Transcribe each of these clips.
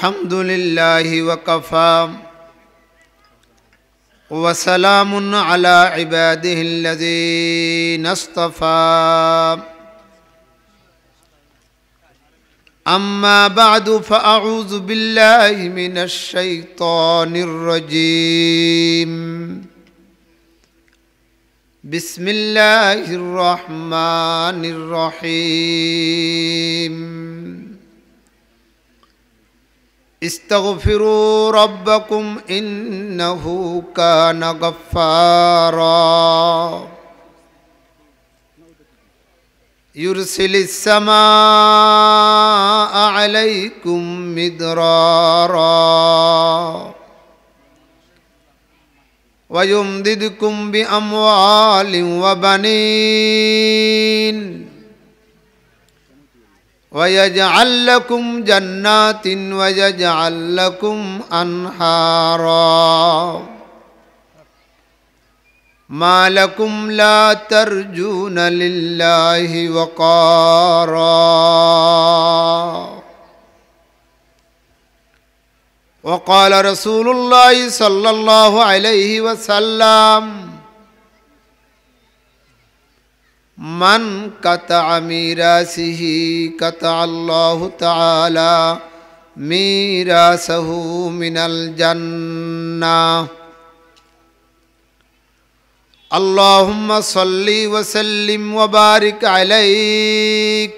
الحمد لله وكفى وسلام على عباده الذين اصطفى أما بعد فأعوذ بالله من الشيطان الرجيم بسم الله الرحمن الرحيم استغفروا ربكم إنه كان غفارا يرسل السماء عليكم مدرارا ويمددكم بأموال وبنين ويجعل لكم جنات ويجعل لكم أنهارا ما لكم لا ترجون لله وقارا وقال رسول الله صلى الله عليه وسلم من قطع ميراثه قطع الله تعالى ميراثه من الجنة اللهم صل وسلم وبارك عليك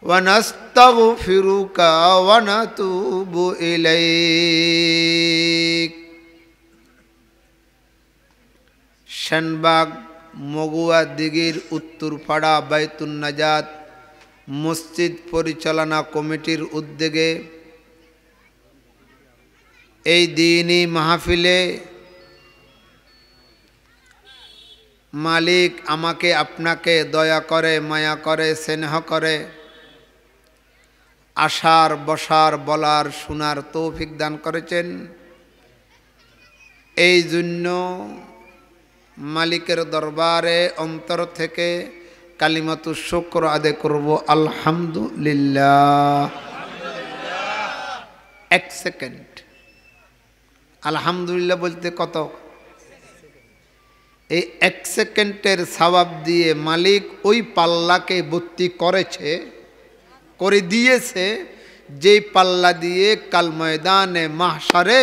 ونستغفرك ونتوب إليك শানবাগ মগুয়া দিঘির উত্তরপাড়া বাইতুন নাজাত মসজিদ পরিচালনা কমিটির উদ্যোগে এই দ্বীনি মাহফিলে মালিক আমাকে আপনাকে দয়া করে মায়া করে স্নেহ করে আসার বসার বলার শোনার তৌফিক দান করেছেন। এই জন্য মালিকের দরবারে অন্তর থেকে কালিমাতু শুকর আদায় করব আলহামদুলিল্লাহ। এক সেকেন্ড আলহামদুলিল্লাহ বলতে কত? এই এক সেকেন্ডের সওয়াব দিয়ে মালিক ওই পাল্লাকে ভর্তি করে দিয়েছে যেই পাল্লা দিয়ে কাল ময়দানে মাহশারে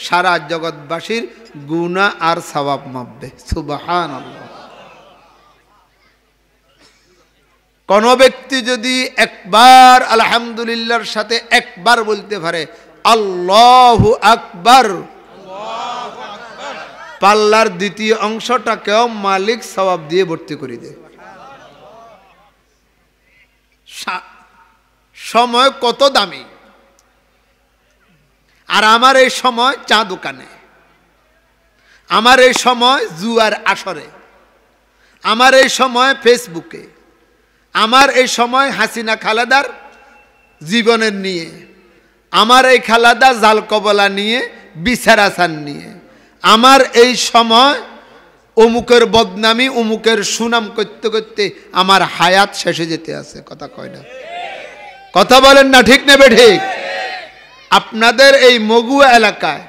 সারা জগৎবাসীর গুনাহ আর সওয়াব মাপবে। সুবহানাল্লাহ। কোন ব্যক্তি যদি একবার আলহামদুলিল্লাহর সাথে একবার বলতে পারে আল্লাহু আকবার, পাল্লার দ্বিতীয় অংশটাকেও মালিক সওয়াব দিয়ে ভর্তি করে দেয়। সময় কত দামি! আর আমার এই সময় চা দোকানে, আমার এই সময় জুয়ার আসরে, আমার এই সময় ফেসবুকে, আমার এই সময় হাসিনা খালেদার জীবনের নিয়ে, আমার এই খালেদা জাল কবলা নিয়ে, বিচার আসান নিয়ে, আমার এই সময় অমুকের বদনামি অমুকের সুনাম করতে করতে আমার হায়াত শেষে যেতে আছে। কথা কয় না? কথা বলেন না ঠিক নেবে ঠিক? আপনাদের এই মগুয়া এলাকায়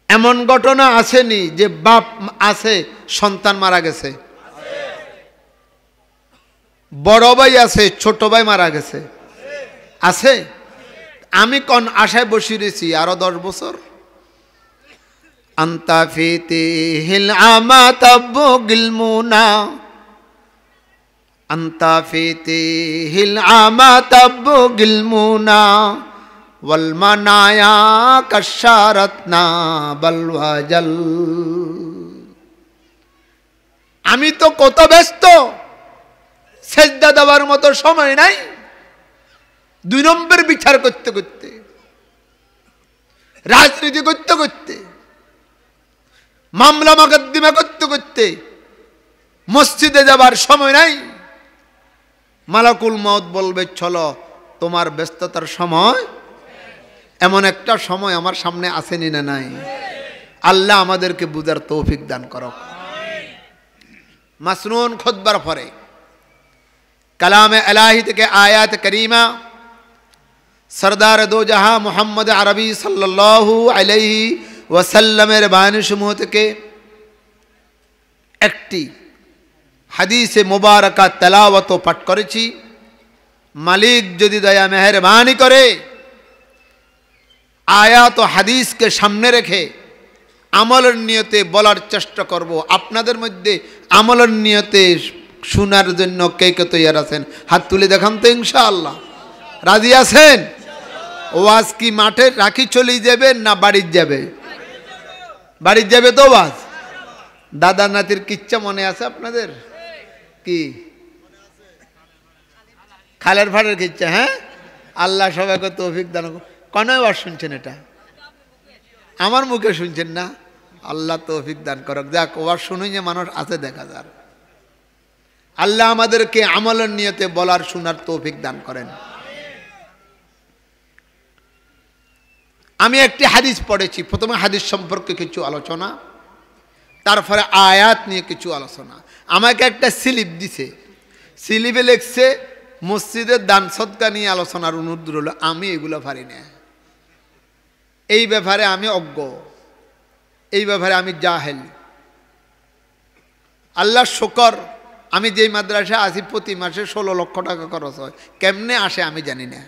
এমন ঘটনা আসেনি যে বাপ আছে সন্তান মারা গেছে, বড় ভাই আছে ছোট ভাই মারা গেছে, আছে? আমি কোন আশায় বসে রয়েছি আরো 10 বছর? আন্তা ফিতিহিল আমাতাবু গিলমুনা, আন্তা ফিতিহিল আমাতাবু গিলমুনা ওয়াল মানায়া কাশারাতনা বালওয়াজাল। আমি তো কত ব্যস্ত, সেজদা দেওয়ার মতো সময় নাই। 2 নম্বর বিচার করতে করতে, রাজনীতি করতে করতে, মামলা মোকদ্দমা করতে করতে মসজিদে যাবার সময় নাই। মালাকুল মউত বলবে চলো, তোমার ব্যস্ততার সময় এমন একটা সময় আমার সামনে আসেনি না নাই? আল্লাহ আমাদেরকে বুঝার তৌফিক দান করুক। মাসনুন খুতবার পরে কালামে এলাহি থেকে আয়াত করিমা, সরদার দো জাহা মুহাম্মদ আরবি সাল্লাল্লাহু আলাইহি ওয়াসাল্লামের বাণীসমূহ থেকে একটি হাদিসে মোবারকা তেলাওয়াত পাঠ করেছি। মালিক যদি দয়া মেহেরবানি করে আয়াত ও হাদিসকে সামনে রেখে আমলের নিয়তে বলার চেষ্টা করব। আপনাদের মধ্যে আমলের নিয়তে শোনার জন্য কে কে তৈরি আছেন? হাত তুলে দেখান তো ইনশাআল্লাহ। রাজি আছেন? ওয়াজ কি মাঠে রাখি চলে যাবে না বাড়ির যাবে? বাড়ির যাবে তো ওয়াজ। দাদা নাতির কিচ্ছা মনে আছে আপনাদের? কি খালের ফাড়ের কিচ্ছা? হ্যাঁ, আল্লাহ সবাইকে তৌফিক দান। কনয় ওয়াজ শুনছেন? এটা আমার মুখে শুনছেন না? আল্লাহ তৌফিক দান করক। যাক, ওয়াজ শুনুই যে মানুষ আছে দেখা যার। আল্লাহ আমাদেরকে আমলের নিয়তে বলার শোনার তৌফিক দান করেন। আমি একটি হাদিস পড়েছি। প্রথমে হাদিস সম্পর্কে কিছু আলোচনা, তারপরে আয়াত নিয়ে কিছু আলোচনা। আমাকে একটা স্লিপ দিছে, স্লিপে লিখছে মসজিদের দান সদকা নিয়ে আলোচনার অনুরোধ রইল। আমি এগুলো পারি না, এই ব্যাপারে আমি অজ্ঞ, এই ব্যাপারে আমি জাহেল। আল্লাহ শুকর, আমি যেই মাদ্রাসায় আছি প্রতি মাসে 16 লক্ষ টাকা খরচ হয়। কেমনে আসে আমি জানি না।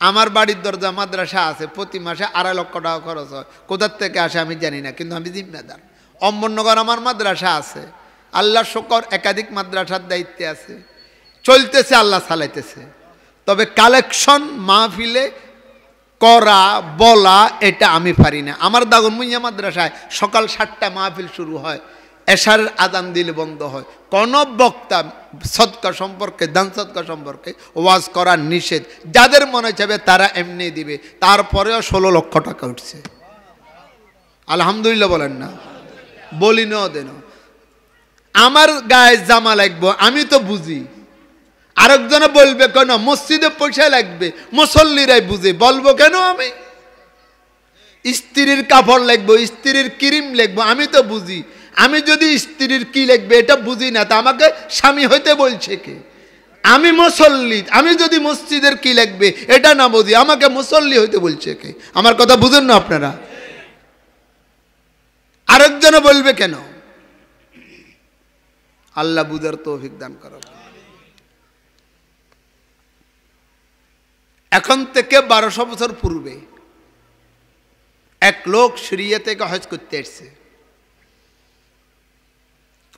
আমার বাড়ির দরজা মাদ্রাসা আছে, প্রতি মাসে 2.5 লক্ষ টাকা খরচ হয়। কোথার থেকে আসে আমি জানি না, কিন্তু আমি জিম্মেদার। অম্বরনগর আমার মাদ্রাসা আছে, আল্লাহ শুকর একাধিক মাদ্রাসার দায়িত্বে আছে, চলতেছে, আল্লাহ চালাইতেছে। তবে কালেকশন মাহফিলে করা বলা এটা আমি পারি না। আমার দাগনভূঞা মাদ্রাসায় সকাল 7টা মাহফিল শুরু হয়, এশারের আজান দিলে বন্ধ হয়। কোন বক্তা সদকা সম্পর্কে, দান সদকা সম্পর্কে ওয়াজ করা নিষেধ। যাদের মনে চাবে তারা এমনি দিবে। তারপরেও 16 লক্ষ টাকা উঠছে। আলহামদুলিল্লাহ বলেন না? বলি না দেন। আমার গায়ে জামা লাগবে, আমি তো বুঝি। আরেকজনে বলবে কেন মসজিদে পয়সা লাগবে, মুসল্লিরাই বুঝে, বলবো কেন আমি? স্ত্রীর কাপড় লাগবে, স্ত্রীর ক্রিম লাগবে, আমি তো বুঝি। আমি যদি স্ত্রীর কি লাগবে এটা বুঝি না, তা আমাকে স্বামী হইতে বলছে কে? আমি মুসল্লি, আমি যদি মসজিদের কি লাগবে এটা না বুঝি, আমাকে মুসল্লি হইতে বলছে কে? আমার কথা বুঝেন না আপনারা? আরেকজনে বলবে কেন? আল্লাহ বুঝার তৌফিক দান করো। এখন থেকে 1200 বছর পূর্বে এক লোক সিরিয়া থেকে হজ করতে এসেছে।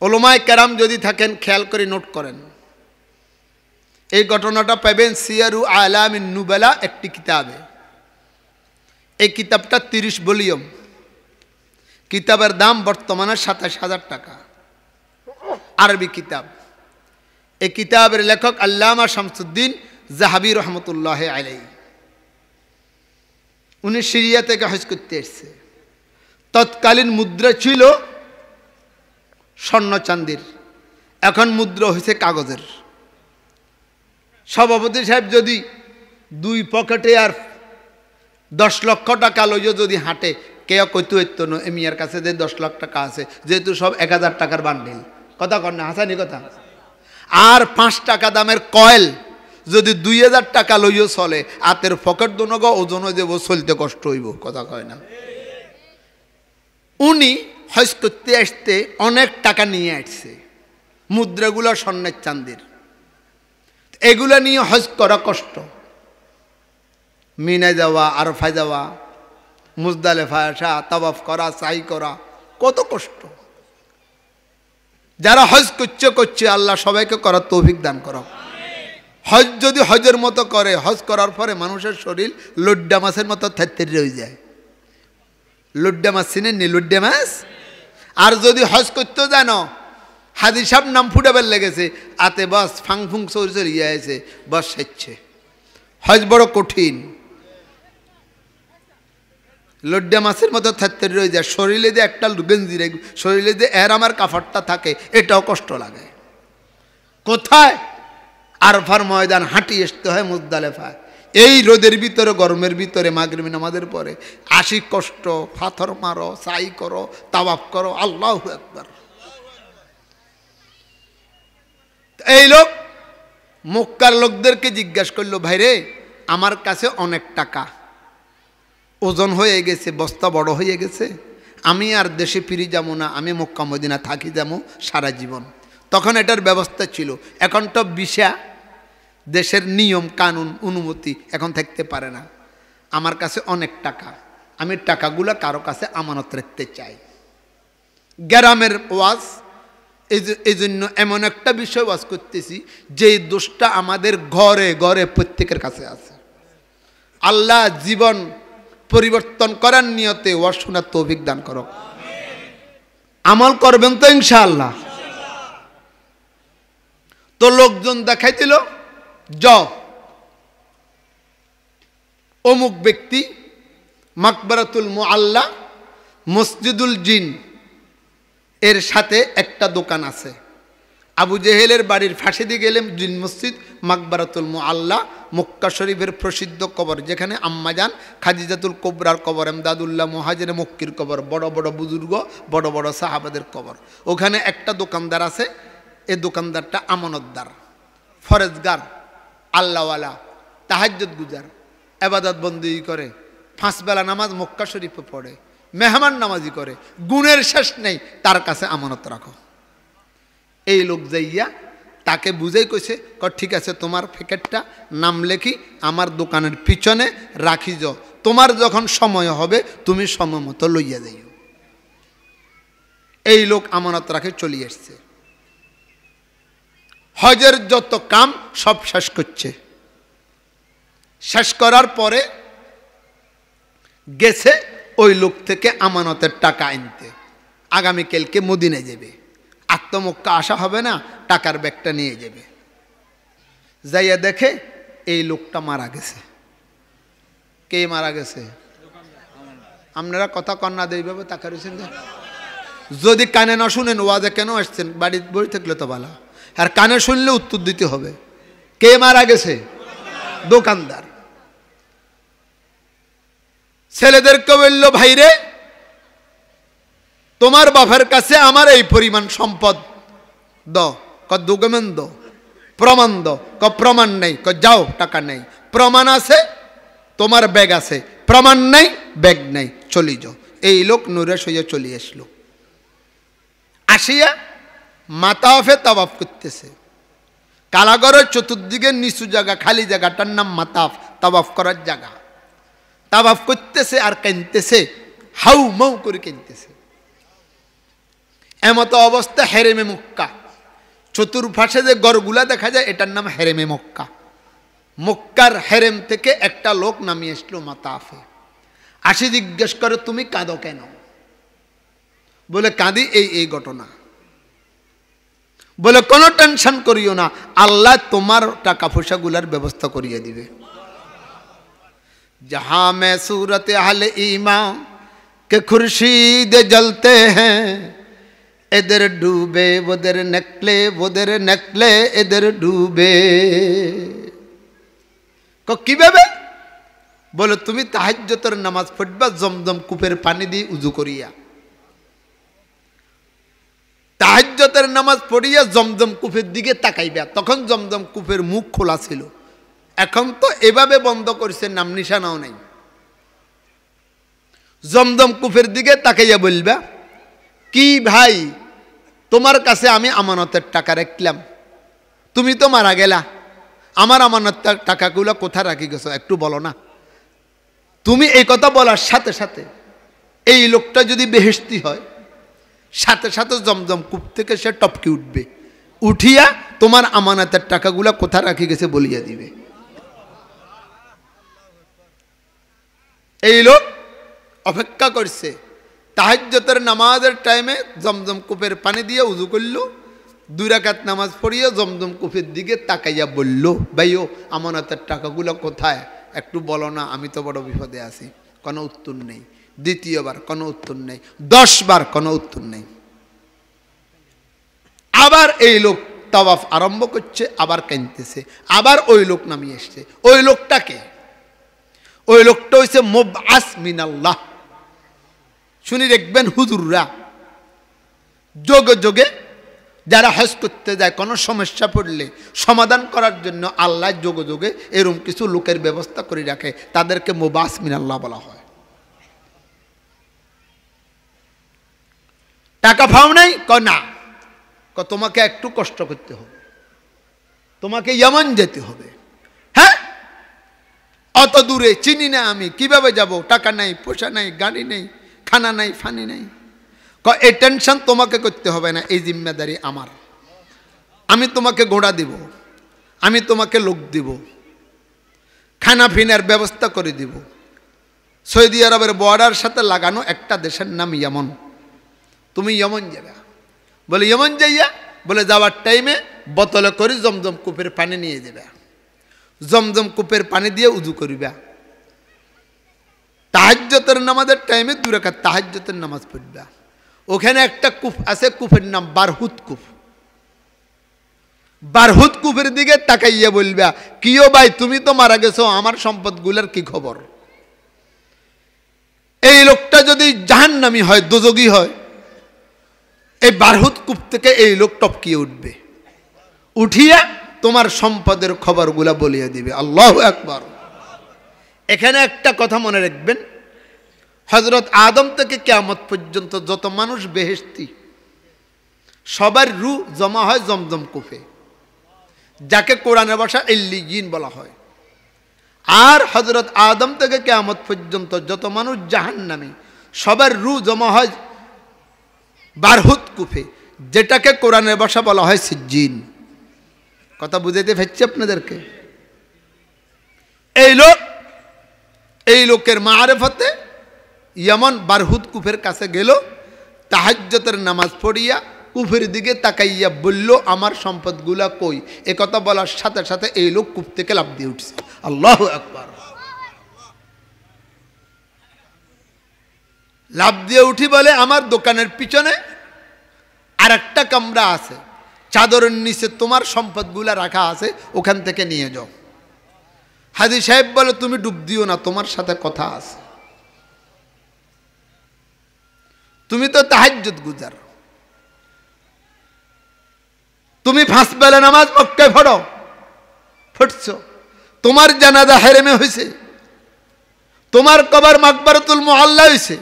ওলামায়ে কেরাম যদি থাকেন খেয়াল করে নোট করেন। এই ঘটনাটা পাবেন সিয়ারু আলামিন নুবালা একটি কিতাবে। এই কিতাবটা 30 ভলিউম। কিতাবের দাম বর্তমানে 27,000 টাকা। আরবি কিতাব। এই কিতাবের লেখক আল্লামা শামসুদ্দিন জাহাবি রহমতুল্লাহ আলাইহি। উনি সিরিয়া থেকে হজ করতে এসেছে। তৎকালীন মুদ্রা ছিল স্বর্ণ চান্দির, এখন মুদ্রা হয়েছে কাগজের। সভাপতি সাহেব যদি 2 পকেটে আর 10 লক্ষ টাকা লইও যদি হাঁটে, কেউ কইতে হইতো না এমিয়ার কাছে যে 10 লাখ টাকা আছে, যেহেতু সব 1000 টাকার বান্ডিল। কথা কন না? হাসানি কথা। আর 5 টাকা দামের কয়েল যদি 2000 টাকা লইও চলে, হাতের পকেট দোনগ ওজন দেব, চলতে কষ্ট হইব। কথা কয় না? উনি হজ করতে আসতে অনেক টাকা নিয়ে আসছে, মুদ্রাগুলো স্বর্ণের চান্দির। এগুলা নিয়ে হজ করা কষ্ট। মিনায় যাওয়া, আরফায় যাওয়া, মুজদালিফায় আসা, তাওয়াফ করা, সাই করা, কত কষ্ট। যারা হজ করছে আল্লাহ সবাইকে করার তৌফিক দান করো। হজ যদি হজের মতো করে, হজ করার পরে মানুষের শরীর লড্ডা মাছের মতো থেত্তের রয়ে যায়। লড্ডা মাছ চিনেননি? লড্ডা মাছ। আর যদি হজ করতে জানো, হাজি সাহেব নাম ফুটাবার লেগেছে, আতে বাস ফাংফুং চৌর ইয়ে আছে, বাস সেচ্ছে। হজ বড় কঠিন। লড্ডা মাছের মতো থেত্তের রয়ে যায়। শরীরে যে একটা গেঞ্জি, শরীরে যে এরামার কাপড়টা থাকে, এটাও কষ্ট লাগে। কোথায়? আরফার ময়দান হাঁটি আসতে হয় মুজদালিফায়। এই রোদের ভিতরে, গরমের ভিতরে, মাগরিব নামাজের পরে 80 কষ্ট। পাথর মারো, সাই করো, তাওয়াফ করো। আল্লাহু আকবার। এই লোক মক্কার লোকদেরকে জিজ্ঞাসা করলো, ভাইরে আমার কাছে অনেক টাকা, ওজন হয়ে গেছে, বস্তা বড় হয়ে গেছে, আমি আর দেশে ফিরে যাবো না, আমি মক্কা মদিনা থাকি যাবো সারা জীবন। তখন এটার ব্যবস্থা ছিল, এখন তো ভিসা, দেশের নিয়ম কানুন অনুমতি, এখন থাকতে পারে না। আমার কাছে অনেক টাকা, আমি টাকাগুলো কারো কাছে আমানত রাখতে চাই। গ্রামের ওয়াজ, এই জন্য এমন একটা বিষয় ওয়াজ করতেছি যে দোষটা আমাদের ঘরে ঘরে প্রত্যেকের কাছে আছে। আল্লাহ জীবন পরিবর্তন করার নিয়তে ওয়াজ শোনার তৌফিক দান করো। আমল করবেন তো ইনশাআল্লাহ। তো লোকজন দেখাইছিল, অমুক ব্যক্তি মাকবারাতুল মুআল্লা মসজিদুল জিন এর সাথে একটা দোকান আছে। আবু জেহেলের বাড়ির ফাঁসে দিয়ে গেলে জিন মসজিদ, মাকবারাতুল মুআল্লা মক্কা শরীফের প্রসিদ্ধ কবর, যেখানে আম্মাজান খাদিজাতুল কুবরার কবর, এমদাদুল্লাহ মুহাজিরে মক্কির কবর, বড় বড় বুজুর্গ, বড় বড় সাহাবাদের কবর। ওখানে একটা দোকানদার আছে, এই দোকানদারটা আমানতদার, ফরেজগার, আল্লাহওয়ালা, তাহাজ্জুদ গুজার, ইবাদত বন্দেগী করে, 5 বেলা নামাজ মক্কা শরীফে পড়ে, মেহমান নামাজি করে, গুণের শেষ নেই, তার কাছে আমানত রাখো। এই লোক যাইয়া তাকে বুঝাই কইছে, ঠিক আছে তোমার প্যাকেটটা নাম লেখি আমার দোকানের পিছনে রাখি যাও, তোমার যখন সময় হবে তুমি সময় মতো লইয়া যাইও। এই লোক আমানত রাখে চলে এসছে। হজের যত কাম সব শেষ করছে, শেষ করার পরে গেছে ওই লোক থেকে আমানতের টাকা আনতে, আগামীকালকে মদিনায় যাবে, আত্মমক্কা আসা হবে না, টাকার ব্যাগটা নিয়ে যাবে। যাইয়া দেখে এই লোকটা মারা গেছে। কে মারা গেছে? আপনারা কথা কন্যা দেইভাবে টাকা রয়েছেন। যদি কানে না শুনেন ওয়াজে কেন আসছেন, বাড়ির বই থাকলে তো ভালো, আর কানে শুনলে উত্তর দিতে হবে। কে মারা গেছে? দোকানদার। ছেলেদেরকে বলল, ভাইরে তোমার বাপের কাছে আমার এই পরিমাণ সম্পদ দাও। ডকুমেন্ট দাও, প্রমাণ দাও। প্রমাণ নেই। যাও, টাকা নেই। প্রমাণ আছে? তোমার ব্যাগ আছে। প্রমাণ নেই, ব্যাগ নেই, চলে যাও। এই লোক নুরেশ হইয়া চলে আসলো। আসিয়া মাতাফে তাওয়াফ করতেছে। কালাগরের চতুর্দিকে নিচু জায়গা, খালি জায়গাটার নাম মাতাফ, তাওয়াফ করার জায়গা। তাওয়াফ করতেছে আর কাঁদতেছে, হাউ মাউ করে কাঁদতেছে। এমতো অবস্থা হেরেমে মক্কা, চতুর্পাশে যে গড়গুলা দেখা যায় এটার নাম হেরেমে মক্কা। মক্কার হেরেম থেকে একটা লোক নামিয়ে আসলো মাতাফে। আসি জিজ্ঞেস করে, তুমি কাঁদো কেন? বলে, কাঁদি এই ঘটনা। বলে, কোনো টেনশন করিও না, আল্লাহ তোমার টাকা পয়সাগুলার ব্যবস্থা করিয়ে দিবে। जहां में सूरत अहल ईमान के खुर्शीद जलते हैं, इधर डूबे उधर नकले इधर डूबे। কিভাবে? বলে, তুমি তাহাজ্জুদের নামাজ পড়বা জমজম কূপের পানি দিয়ে উযু করিয়া। তাহাজ্জুদের নামাজ পড়িয়া জমজম কূপের দিকে তাকাইবা। তখন জমজম কূপের মুখ খোলা ছিল, এখন তো এভাবে বন্ধ করছে, নাম নিশানাও নাই। জমজম কূপের দিকে তাকাইয়া বলবা, কি ভাই, তোমার কাছে আমি আমানতের টাকা রাখলাম, তুমি তো মারা গেলা, আমার আমানতের টাকাগুলো কোথায় রাখি গেছো একটু বলো না। তুমি এই কথা বলার সাথে সাথে এই লোকটা যদি বেহেশতি হয়, সাথে সাথে জমজম কূপ থেকে সে টপকে উঠবে, উঠিয়া তোমার আমানতের টাকাগুলো কোথায় রাখি গেছে বলিয়া দিবে। এই লোক অপেক্ষা করছে। তাহাজ্জুদের নামাজের টাইমে জমজম কূপের পানি দিয়ে উযু করলো, 2 রাকাত নামাজ পড়িয়া জমজম কূপের দিকে তাকাইয়া বলল, ভাইও আমানতের টাকাগুলো কোথায় একটু বলো না, আমি তো বড় বিপদে আছি। কোনো উত্তর নেই। দ্বিতীয়বার কোনো উত্তর নেই। 10 বার কোনো উত্তর নেই। আবার এই লোক তাওয়াফ আরম্ভ করছে, আবার কাঁদতেছে। আবার ওই লোক নামিয়ে এসছে। ওই লোকটাকে, ওই লোকটা হইছে মুবআস মিনাল্লাহ। শুনি দেখবেন হুজুররা যোগে যোগে যারা হজ করতে যায় কোনো সমস্যা পড়লে সমাধান করার জন্য আল্লাহ যোগে যোগে এরকম কিছু লোকের ব্যবস্থা করে রাখে, তাদেরকে মুবাস মিনাল্লাহ বলা হয়। টাকা পাও নাই না, তোমাকে একটু কষ্ট করতে হবে, তোমাকে ইয়েমেন যেতে হবে। হ্যাঁ, অত দূরে চিনি না আমি, কিভাবে যাব, টাকা নাই, পয়সা নাই, গাড়ি নেই, খানা নাই, ফানি নাই। এই টেনশন তোমাকে করতে হবে না, এই জিম্মেদারি আমার। আমি তোমাকে ঘোড়া দিব, আমি তোমাকে লোক দিব, খানা পিনার ব্যবস্থা করে দিব। সৌদি আরবের বর্ডার সাথে লাগানো একটা দেশের নাম ইয়েমেন। তুমি ইয়েমেন যাবে। বলে ইয়েমেন যাইয়া, বলে যাওয়ার টাইমে বোতলে করে জমজম কূপের পানি নিয়ে যাবে, জমজম কূপের পানি দিয়ে উযু করবে। তাহাজ্জুদের নামাজের টাইমে 2 রাকাত তাহাজ্জুদের নামাজ পড়বে। ওখানে একটা কূপ আছে, কূপের নাম বারহুত কূপ। বারহুত কূপের দিকে তাকাইয়া বলবা, কিও ভাই তুমি তো মারা গেছো, আমার সম্পদগুলোর কি খবর? এই লোকটা যদি জাহান্নামী হয়, দোজখী হয়, এই বারহুত কূপ থেকে এই লোক টপকিয়ে উঠবে, উঠিয়া তোমার সম্পদের খবরগুলা বলিয়ে দিবে। আল্লাহু আকবার। এখানে একটা কথা মনে রাখবেন, হযরত আদম থেকে কিয়ামত পর্যন্ত যত মানুষ বেহেশতি, সবার রূহ জমা হয় জমজম কূপে, যাকে কোরআনের ভাষা ইল্লিয়িন বলা হয়। আর হযরত আদম থেকে কিয়ামত পর্যন্ত যত মানুষ জাহান্নামী, সবার রূহ জমা হয় বারহুত কূপে, যেটাকে কোরআনের ভাষা বলা হয় সিজ্জিন। কথা বুঝাইতে পারছি আপনাদেরকে? এই লোকের মারেফতে ইয়েমেন বারহুত কূপের কাছে গেল, তাহাজ্জুদের নামাজ পড়িয়া কূপের দিকে তাকাইয়া বলল, আমার সম্পদগুলা কই? এ কথা বলার সাথে সাথে এই লোক কূপ থেকে লাফ দিয়ে উঠছে। আল্লাহু আকবার। লাফ দিয়ে উঠি বলে, আমার দোকানের পিছনে আর একটা কামরা আছে, চাদরের নিচে তোমার সম্পদগুলা রাখা আছে, ওখান থেকে নিয়ে যাও। হাজী সাহেব বলে, তুমি ডুব দিও না, তোমার সাথে কথা আছে, তুমি তো তাহাজ্জুদ গুজার, তুমি 5 বেলা নামাজ মক্কায় পড়ছো, তোমার জানাজা হেরেমে হয়েছে, তোমার কবর মাকবারাতুল মুআল্লা হয়েছে,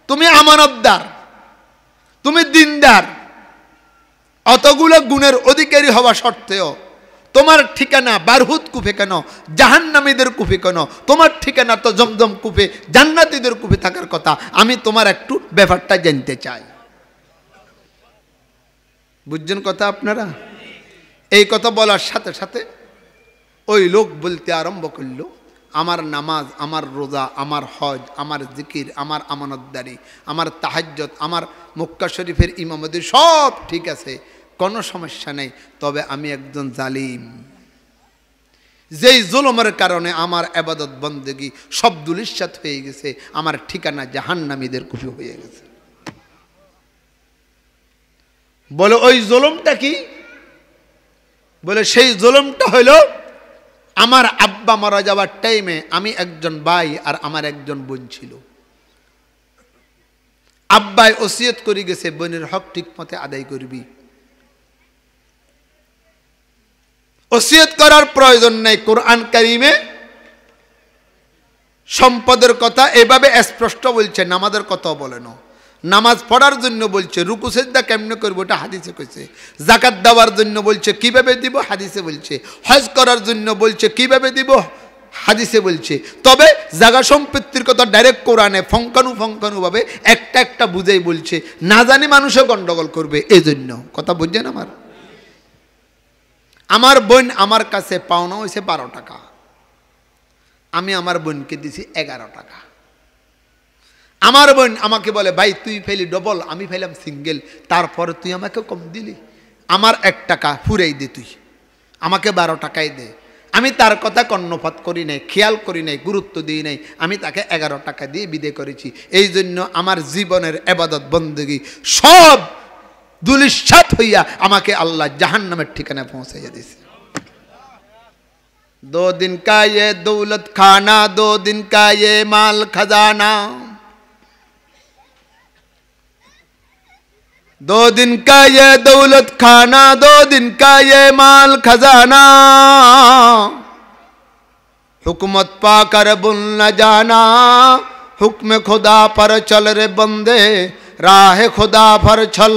তুমি আমানতদার, তুমি দিনদার, অতগুলো গুণের অধিকারী হওয়া সত্ত্বেও তোমার ঠিকানা বারহুত কূপে কেন, জাহান্নামীদের কূপে কেন? তোমার ঠিকানা তো জমজম কূপে, জান্নাতীদের কূপে থাকার কথা। আমি তোমার একটু ব্যাপারটা জানতে চাই। বুঝছেন কথা আপনারা? এই কথা বলার সাথে সাথে ওই লোক বলতে আরম্ভ করলো, আমার নামাজ, আমার রোজা, আমার হজ, আমার জিকির, আমার আমানতদারি, আমার তাহাজ্জুদ, আমার মক্কা শরীফের ইমামতি সব ঠিক আছে, কোনো সমস্যা নেই, তবে আমি একজন জালিম, যেই জুলুমের কারণে আমার ইবাদত বন্দেগী সব ধূলিসাৎ হয়ে গেছে, আমার ঠিকানা জাহান্নামীদের কূপে হয়ে গেছে। বলে ওই জুলুমটা কি? বলে সেই জুলুমটা হইল, আমার আব্বা মারা যাওয়ার টাইমে আমি একজন ভাই আর আমার একজন বোন ছিল। আব্বাই ওসিয়ত করে গেছে, বোনের হক ঠিক মতে আদায় করবি। ওসিয়ত করার প্রয়োজন নেই, কোরআন কারীমে সম্পদের কথা এভাবে স্পষ্ট বলছে, নামাজের কথা বলে না। নামাজ পড়ার জন্য বলছে, রুকু সিজদা কেমনে করবো এটা হাদিসে কইছে। যাকাত দেওয়ার জন্য বলছে, কিভাবে দিব হাদিসে বলছে। হজ করার জন্য বলছে, কিভাবে দিব হাদিসে বলছে। তবে জায়গা সম্পত্তির কথা ডাইরেক্ট কোরআনে ফঙ্কানু ভাবে একটা একটা বুঝাই বলছে, না জানি মানুষও গন্ডগোল করবে, এই জন্য কথা বুঝছেন? আমার বোন আমার কাছে পাওনা হয়েছে 12 টাকা, আমি আমার বোনকে দিছি 11 টাকা। আমার বোন আমাকে বলে, ভাই তুই ফেলি ডবল, আমি ফেলাম সিঙ্গেল, তারপরে তুই আমাকে কম দিলি, আমার 1 টাকা ফুরাই দে, তুই আমাকে 12 টাকাই দে। আমি তার কথা কর্ণপাত করি নাই, খেয়াল করি নাই, গুরুত্ব দিই নাই, আমি তাকে 11 টাকা দিয়ে বিদে করেছি। এই জন্য আমার জীবনের ইবাদত বন্দেগী সব ধূলিসাৎ হইয়া আমাকে আল্লাহ জাহান্নামের ঠিকানায় পৌঁছাইয়া দিয়েছে। 2 दिन का ये दौलत खाना, 2 दिन का ये माल खजाना। दो दिन का ये दौलत खाना, 2 दिन का ये माल खजाना, हुकूमत पाकर भूल न जाना, हुक्म खुदा पर चल रे बंदे, राह खुदा पर चल।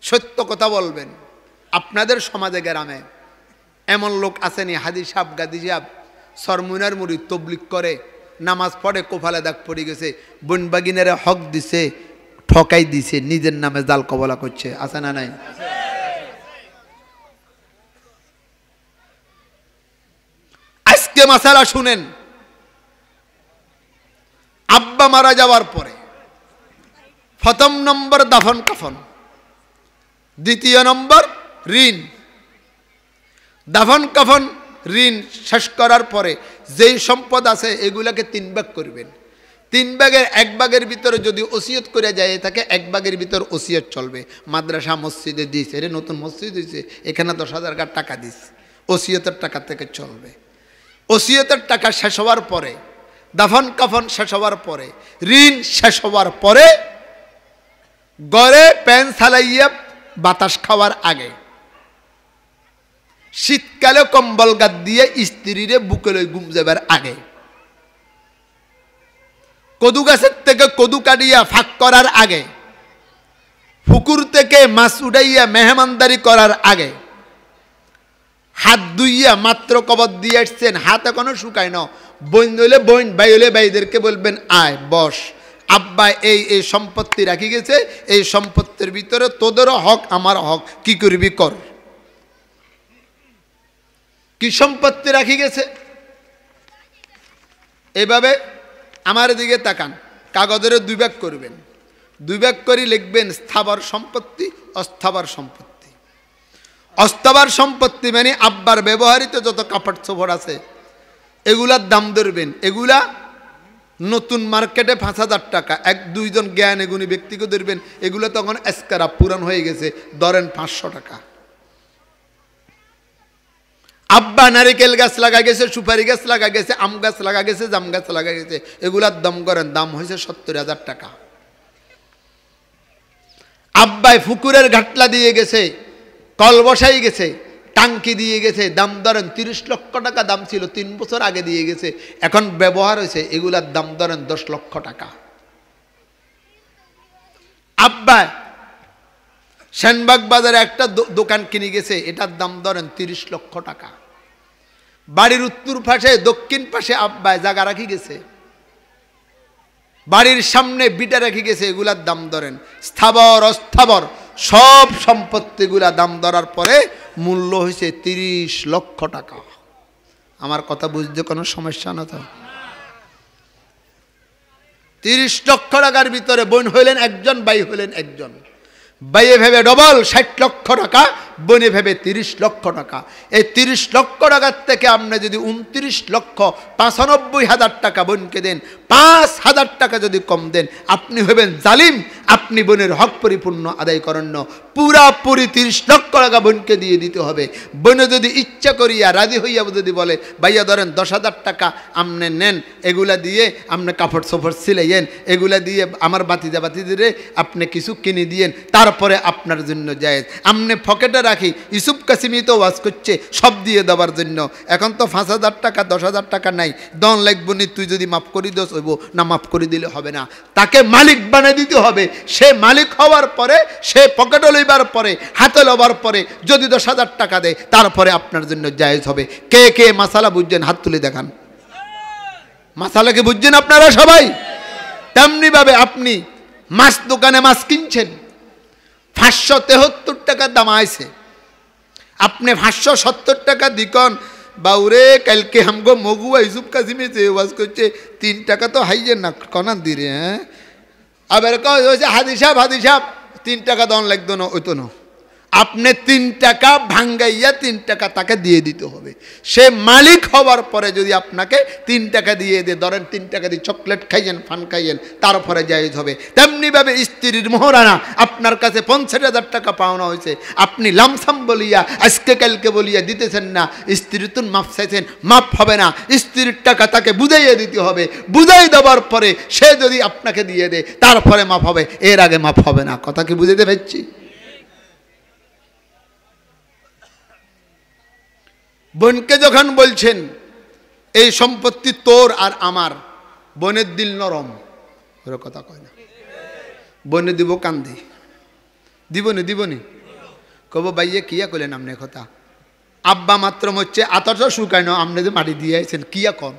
সত্য কথা বলবেন। আপনাদের সমাজে গ্রামে এমন লোক আসেনি, হাদি সাহেব গাদি সাহেব সরমুনার মুড়ি তবলিক করে, নামাজ পড়ে, কোফালে দাগ পড়ে গেছে, বোন বাগিনারে হক দিছে, ঠকাই দিছে, নিজের নামে জাল কবলা করছে, আছে না নাই? আজকে মাসালা শুনেন। আব্বা মারা যাওয়ার পরে প্রথম নম্বর দাফন কাফন, দ্বিতীয় নম্বর ঋণ। দাফন কাফন ঋণ শেষ করার পরে যেই সম্পদ আছে এগুলাকে 3 ভাগ করবেন। 3 ভাগের 1 ভাগের ভিতরে যদি ওসিয়ত করে যায় থাকে, 1 ভাগের ভিতর ওসিয়ত চলবে। মাদ্রাসা মসজিদে দিয়েছে, এর নতুন মসজিদ হয়েছে, এখানে 10,000 টাকা দিচ্ছে, ওসিয়তের টাকা থেকে চলবে। ওসিয়তের টাকা শেষ হওয়ার পরে, দাফন কাফন শেষ হওয়ার পরে, ঋণ শেষ হওয়ার পরে, গড়ে প্যান সালাইয়া বাতাস খাওয়ার আগে, শীতকালে কম্বল গাদ দিয়ে স্ত্রীরে বুকে লই ঘুম যাবার আগে, কদু গাছের থেকে কদু কাটিয়া ফাঁক করার আগে, পুকুর থেকে মাছ উঠাইয়া মেহমানদারি করার আগে, হাত ধুইয়া মাত্র কবর দিয়ে আসছেন, হাত এখনো শুকায় না, বোন হইলে বোন, ভাই হইলে ভাইদেরকে বলবেন আয় বস, আব্বা এই এই সম্পত্তি রাখি গেছে, এই সম্পত্তির ভিতরে তোদেরও হক আমার হক, কি করবি কর। কি সম্পত্তি রাখি গেছে? এইভাবে আমার দিকে তাকান, কাগজের 2 ভাগ করবেন, 2 ভাগ করে লিখবেন স্থাবর সম্পত্তি, অস্থাবর সম্পত্তি। অস্থাবর সম্পত্তি মানে আব্বার ব্যবহৃত যত কাপড় চোপড় আছে এগুলার দাম ধরবেন। এগুলা নতুন মার্কেটে 5,000 টাকা, 1-2 জন জ্ঞান এগুনি ব্যক্তিকে ধরবেন, এগুলো তখন এসকারা পুরান হয়ে গেছে, ধরেন 500 টাকা। আব্বা নারিকেল গাছ লাগা গেছে, সুপারি গাছ লাগা গেছে, আম গাছ লাগা গেছে, জাম গাছ লাগা গেছে, এগুলার দাম করেন, দাম হয়েছে 70,000 টাকা। আব্বাই পুকুরের ঘাটলা দিয়ে গেছে, কল বসাই গেছে, টাঙ্কি দিয়ে গেছে, দাম ধরেন 30 লক্ষ টাকা দাম ছিল, 3 বছর আগে দিয়ে গেছে, এখন ব্যবহার হয়েছে, এগুলার দাম ধরেন 10 লক্ষ টাকা। আব্বা সেনবাগ বাজারে একটা দোকান কিনে গেছে, এটার দাম ধরেন 30 লক্ষ টাকা। বাড়ির উত্তর পাশে দক্ষিণ পাশে আব্বায় জায়গা রাখি গেছে, বাড়ির সামনে বিটা রাখি গেছে, এগুলার দাম ধরেন স্থাবর অস্থাবর সব সম্পত্তিগুলা দাম ধরার পরে মূল্য হয়েছে 30 লক্ষ টাকা। আমার কথা বুঝতে কোনো সমস্যা না তো? 30 লক্ষ টাকার ভিতরে বোন হইলেন একজন, ভাই হইলেন একজন। ভাইয়ে ভেবে ডবল 60 লক্ষ টাকা, বোনে ভেবে 30 লক্ষ টাকা। এই 30 লক্ষ টাকার থেকে আপনি যদি 29,95,000 টাকা বোনকে দেন, 5,000 টাকা যদি কম দেন, আপনি হবেন জালিম, আপনি বোনের হক পরিপূর্ণ আদায় করেন না। পুরাপুরি 30 লক্ষ টাকা বোনকে দিয়ে দিতে হবে। বোনে যদি ইচ্ছা করিয়া রাজি হইয়া যদি বলে ভাইয়া ধরেন 10,000 টাকা আপনি নেন, এগুলা দিয়ে আপনি কাপড় চোপড় সিলাইয়েন, এগুলা দিয়ে আমার বাতিজা বাতিদিরে আপনি কিছু কিনে দিয়েন, তারপরে আপনার জন্য জায়েজ। আপনি পকেটে রাখি, ইউসুফ কাসিমি তো ওয়াজ করছে সব দিয়ে দেওয়ার জন্য, এখন তো 5,000 টাকা 10,000 টাকা নাই, দন লাগবো নি, তুই যদি মাফ করি দোষ হইব না, মাফ করে দিলে হবে না, তাকে মালিক বানিয়ে দিতে হবে। সে মালিক হওয়ার পরে, সে পকেটে লইবার পরে, হাতে লবার পরে যদি 10,000 টাকা দেয়, তারপরে আপনার জন্য জায়েজ হবে। কে কে মাসালা বুঝছেন হাত তুলে দেখান। মাসালাকে বুঝছেন আপনারা সবাই? তেমনি ভাবে আপনি মাছ দোকানে মাছ কিনছেন, 573 টাকা দাম আইছে, আপনি 570 টাকা দিকন, বাউরে কালকে হামগো মগুয়া ইউসুফ কাসিমে যে ওয়াজ করছে 3 টাকা তো হাইজে না কনান দিরে, হ্যাঁ আবার কইছে হাদি সাহেব 3 টাকা দন লাগতো না, ওইতো না। আপনি 3 টাকা ভাঙ্গাইয়া 3 টাকা তাকে দিয়ে দিতে হবে। সে মালিক হওয়ার পরে যদি আপনাকে 3 টাকা দিয়ে দেয়, ধরেন 3 টাকা দিয়ে চকলেট খাইয়েন, ফান খাইয়েন, তারপরে জায়েজ হবে। তেমনিভাবে স্ত্রীর মোহরানা আপনার কাছে 50,000 টাকা পাওনা হয়েছে, আপনি লামসাম বলিয়া আজকে কালকে বলিয়া দিতেছেন না, স্ত্রীর তো মাপ চাইছেন, মাপ হবে না। স্ত্রীর টাকা তাকে বুঝাইয়া দিতে হবে, বুঝাই দেওয়ার পরে সে যদি আপনাকে দিয়ে দেয় তারপরে মাপ হবে, এর আগে মাপ হবে না। কথা কি বুঝাতে পারছি? বোনকে যখন বলছেন এই সম্পত্তি তোর আর আমার, বোনের দিল নরম, ওর কথা কয় না। বোনে দিব কান্দি, দিবনি কব ভাইয়ে কিয়া করলেন আপনি কথা, আব্বা মাত্র হচ্ছে আতর শুকায় না, আপনি যে মাটি দিয়ে আইছেন কিয়া কন।